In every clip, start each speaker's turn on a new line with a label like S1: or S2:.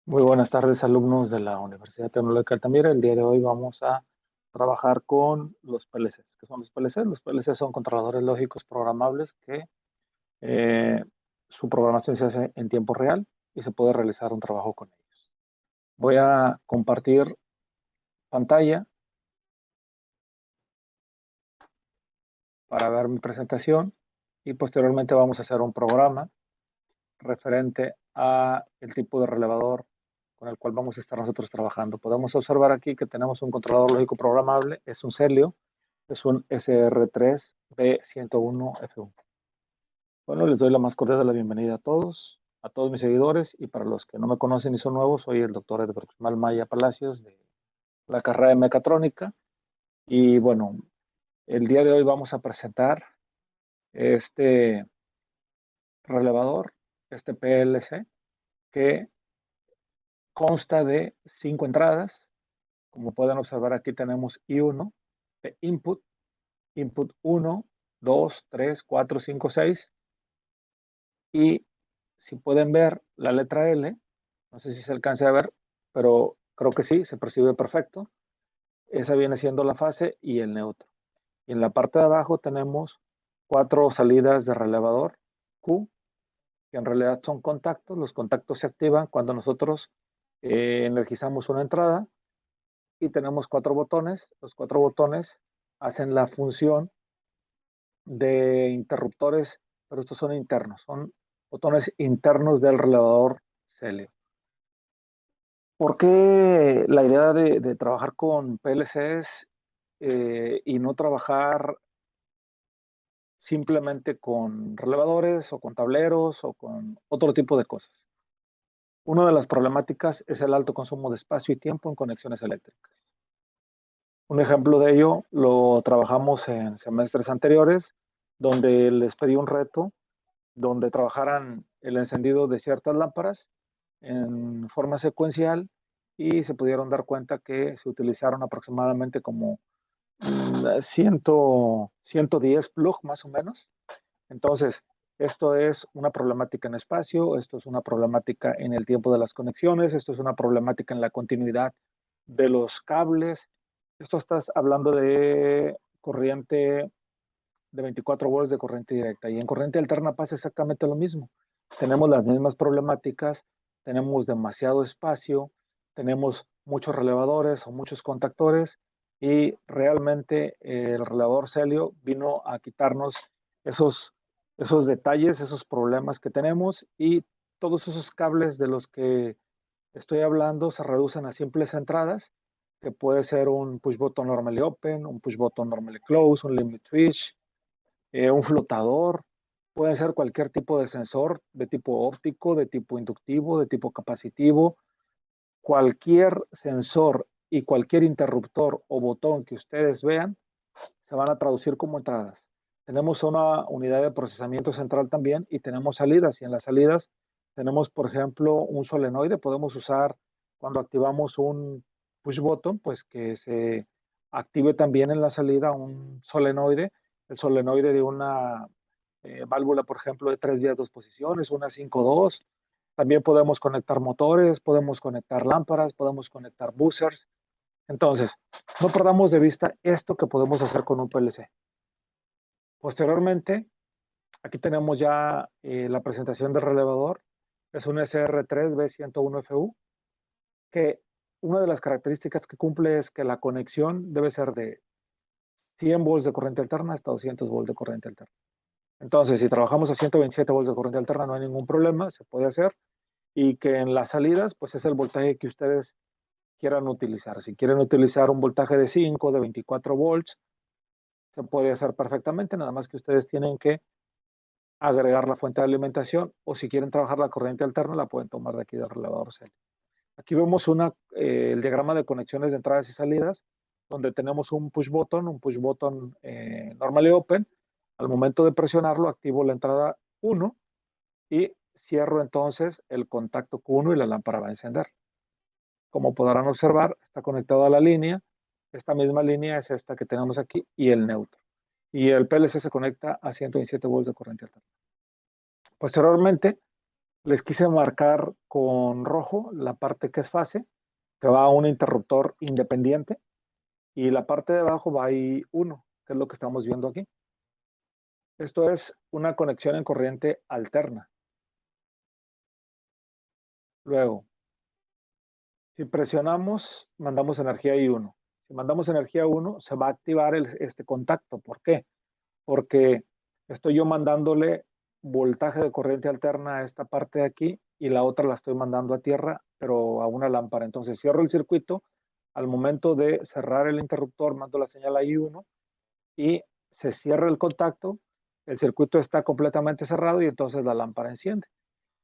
S1: Muy buenas tardes, alumnos de la Universidad Tecnológica de Altamira. El día de hoy vamos a trabajar con los PLCs. ¿Qué son los PLCs? Los PLCs son controladores lógicos programables que eh, su programación se hace en tiempo real y se puede realizar un trabajo con ellos. Voy a compartir pantalla para ver mi presentación y posteriormente vamos a hacer un programa referente a el tipo de relevador con el cual vamos a estar nosotros trabajando. Podemos observar aquí que tenemos un controlador lógico programable, es un Celio, es un SR3B101F1. Bueno, les doy la más cordial de la bienvenida a todos mis seguidores, y para los que no me conocen y son nuevos, soy el doctor Edward Maya Palacios de la carrera de mecatrónica. Y bueno, el día de hoy vamos a presentar este relevador, este PLC, que consta de 5 entradas. Como pueden observar, aquí tenemos I1 de input, input 1, 2, 3, 4, 5, 6. Y si pueden ver la letra L, no sé si se alcance a ver, pero creo que sí, se percibe perfecto. Esa viene siendo la fase y el neutro. Y en la parte de abajo tenemos 4 salidas de relevador Q, que en realidad son contactos. Los contactos se activan cuando nosotros energizamos una entrada, y tenemos 4 botones. Los 4 botones hacen la función de interruptores, pero estos son internos, son botones internos del relevador Celio. ¿Por qué la idea de trabajar con PLCs y no trabajar simplemente con relevadores o con tableros o con otro tipo de cosas? Una de las problemáticas es el alto consumo de espacio y tiempo en conexiones eléctricas. Un ejemplo de ello lo trabajamos en semestres anteriores, donde les pedí un reto donde trabajaran el encendido de ciertas lámparas en forma secuencial, y se pudieron dar cuenta que se utilizaron aproximadamente como 110 plug más o menos. Entonces, esto es una problemática en espacio, esto es una problemática en el tiempo de las conexiones, esto es una problemática en la continuidad de los cables. Esto estás hablando de corriente de 24 volts de corriente directa, y en corriente alterna pasa exactamente lo mismo. Tenemos las mismas problemáticas, tenemos demasiado espacio, tenemos muchos relevadores o muchos contactores, y realmente el relevador Celio vino a quitarnos esos, esos detalles, esos problemas que tenemos, y todos esos cables de los que estoy hablando se reducen a simples entradas, que puede ser un push button normally open, un push button normally close, un limit switch, un flotador. Puede ser cualquier tipo de sensor de tipo óptico, de tipo inductivo, de tipo capacitivo. Cualquier sensor y cualquier interruptor o botón que ustedes vean se van a traducir como entradas. Tenemos una unidad de procesamiento central también, y tenemos salidas, y en las salidas tenemos, por ejemplo, un solenoide. Podemos usar, cuando activamos un push button, pues que se active también en la salida un solenoide, el solenoide de una válvula, por ejemplo, de 3 vías, 2 posiciones, una 5-2. También podemos conectar motores, podemos conectar lámparas, podemos conectar buzzers. Entonces, no perdamos de vista esto que podemos hacer con un PLC. Posteriormente, aquí tenemos ya la presentación del relevador. Es un SR3B101FU, que una de las características que cumple es que la conexión debe ser de 100 volts de corriente alterna hasta 200 volts de corriente alterna. Entonces, si trabajamos a 127 volts de corriente alterna, no hay ningún problema, se puede hacer. Y que en las salidas, pues es el voltaje que ustedes quieran utilizar. Si quieren utilizar un voltaje de 5, de 24 volts, se puede hacer perfectamente, nada más que ustedes tienen que agregar la fuente de alimentación, o si quieren trabajar la corriente alterna, la pueden tomar de aquí del relevador Celio. Aquí vemos el diagrama de conexiones de entradas y salidas, donde tenemos un push button normally open. Al momento de presionarlo, activo la entrada 1 y cierro entonces el contacto Q1, y la lámpara va a encender. Como podrán observar, está conectado a la línea. Esta misma línea es esta que tenemos aquí, y el neutro. Y el PLC se conecta a 127 volts de corriente alterna. Posteriormente, Les quise marcar con rojo la parte que es fase, que va a un interruptor independiente, y la parte de abajo va ahí 1, que es lo que estamos viendo aquí. Esto es una conexión en corriente alterna. Luego, si presionamos, mandamos energía I1. Si mandamos energía I1, se va a activar este contacto. ¿Por qué? Porque estoy yo mandándole voltaje de corriente alterna a esta parte de aquí y la otra la estoy mandando a tierra, pero a una lámpara. Entonces cierro el circuito, al momento de cerrar el interruptor mando la señal a I1 y se cierra el contacto, el circuito está completamente cerrado y entonces la lámpara enciende.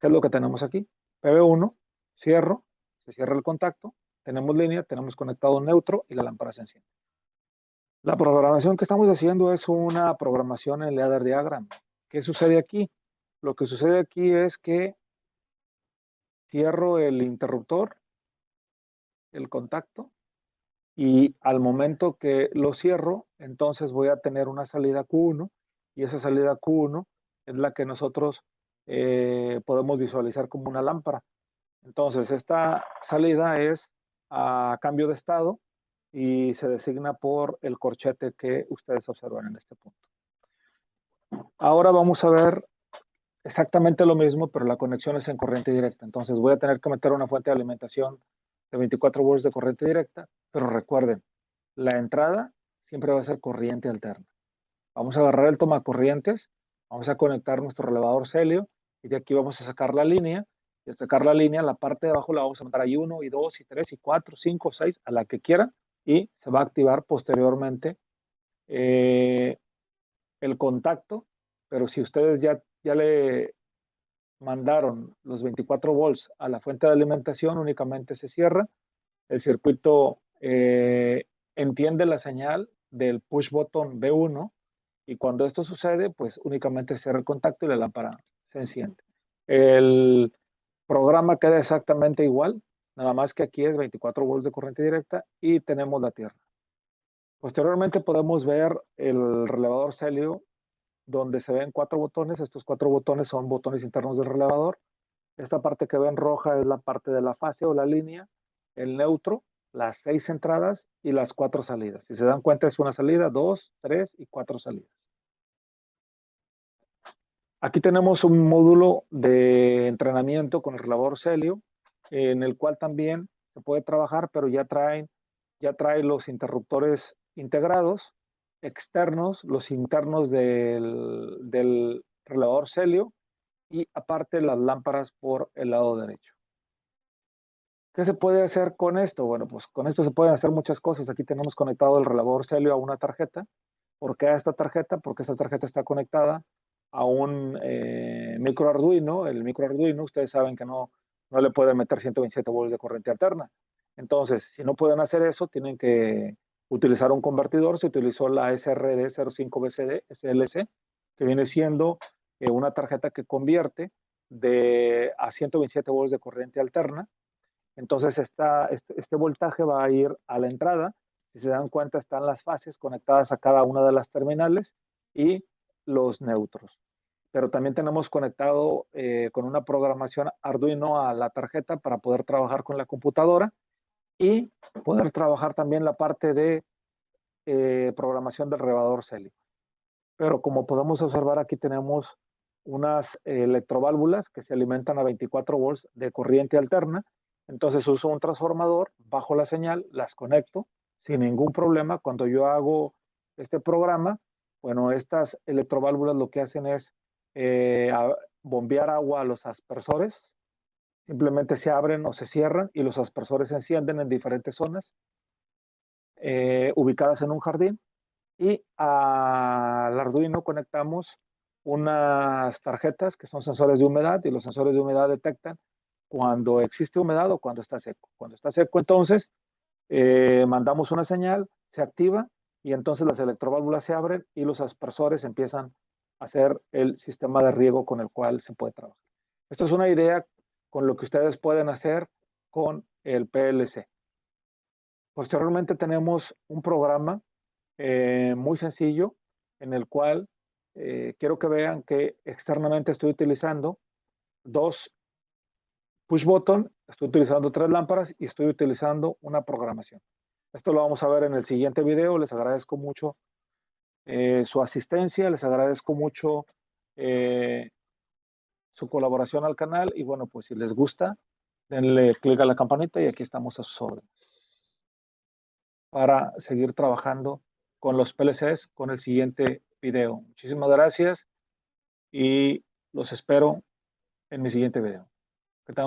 S1: ¿Qué es lo que tenemos aquí? PB1, cierro, se cierra el contacto, tenemos línea, tenemos conectado un neutro y la lámpara se enciende. La programación que estamos haciendo es una programación en ladder diagram. ¿Qué sucede aquí? Lo que sucede aquí es que cierro el interruptor, el contacto, y al momento que lo cierro, entonces voy a tener una salida Q1 y esa salida Q1 es la que nosotros podemos visualizar como una lámpara. Entonces, esta salida es a cambio de estado y se designa por el corchete que ustedes observan en este punto. Ahora vamos a ver exactamente lo mismo, pero la conexión es en corriente directa. Entonces voy a tener que meter una fuente de alimentación de 24 volts de corriente directa, pero recuerden, la entrada siempre va a ser corriente alterna. Vamos a agarrar el tomacorrientes, vamos a conectar nuestro relevador Celio y de aquí vamos a sacar la línea. Y al sacar la línea, la parte de abajo la vamos a mandar ahí 1, y 2, y 3, y 4, 5, 6, a la que quiera, y se va a activar posteriormente el contacto, pero si ustedes ya le mandaron los 24 volts a la fuente de alimentación, únicamente se cierra, el circuito entiende la señal del push button B1 y cuando esto sucede, pues únicamente cierra el contacto y la lámpara se enciende. El programa queda exactamente igual, nada más que aquí es 24 volts de corriente directa y tenemos la tierra. Posteriormente podemos ver el relevador Celio donde se ven 4 botones. Estos 4 botones son botones internos del relevador. Esta parte que ven roja es la parte de la fase o la línea, el neutro, las 6 entradas y las 4 salidas. Si se dan cuenta es una salida, 2, 3 y 4 salidas. Aquí tenemos un módulo de entrenamiento con el relevador Celio, en el cual también se puede trabajar, pero ya trae los interruptores integrados, externos, los internos del relevador Celio y aparte las lámparas por el lado derecho. ¿Qué se puede hacer con esto? Bueno, pues con esto se pueden hacer muchas cosas. Aquí tenemos conectado el relevador Celio a una tarjeta. ¿Por qué a esta tarjeta? Porque esta tarjeta está conectada a un micro Arduino. El micro Arduino, ustedes saben que no le pueden meter 127 volts de corriente alterna. Entonces, si no pueden hacer eso, tienen que utilizar un convertidor. Se utilizó la SRD 05BCD SLC, que viene siendo una tarjeta que convierte a 127 volts de corriente alterna. Entonces, este voltaje va a ir a la entrada. Si se dan cuenta, están las fases conectadas a cada una de las terminales y los neutros. Pero también tenemos conectado con una programación Arduino a la tarjeta para poder trabajar con la computadora y poder trabajar también la parte de programación del relevador Celio. Pero como podemos observar, aquí tenemos unas electroválvulas que se alimentan a 24 volts de corriente alterna. Entonces uso un transformador, bajo la señal, las conecto sin ningún problema. Cuando yo hago este programa, bueno, estas electroválvulas lo que hacen es bombear agua a los aspersores. Simplemente se abren o se cierran y los aspersores se encienden en diferentes zonas ubicadas en un jardín. Y al Arduino conectamos unas tarjetas que son sensores de humedad y los sensores de humedad detectan cuando existe humedad o cuando está seco. Cuando está seco, entonces mandamos una señal, se activa y entonces las electroválvulas se abren y los aspersores empiezan a hacer el sistema de riego con el cual se puede trabajar. Esto es una idea con lo que ustedes pueden hacer con el PLC. Posteriormente tenemos un programa muy sencillo en el cual quiero que vean que externamente estoy utilizando dos push button, estoy utilizando 3 lámparas y estoy utilizando una programación. Esto lo vamos a ver en el siguiente video. Les agradezco mucho su asistencia, les agradezco mucho su colaboración al canal y bueno, pues si les gusta, denle clic a la campanita y aquí estamos a sus órdenes para seguir trabajando con los PLCs con el siguiente video. Muchísimas gracias y los espero en mi siguiente video.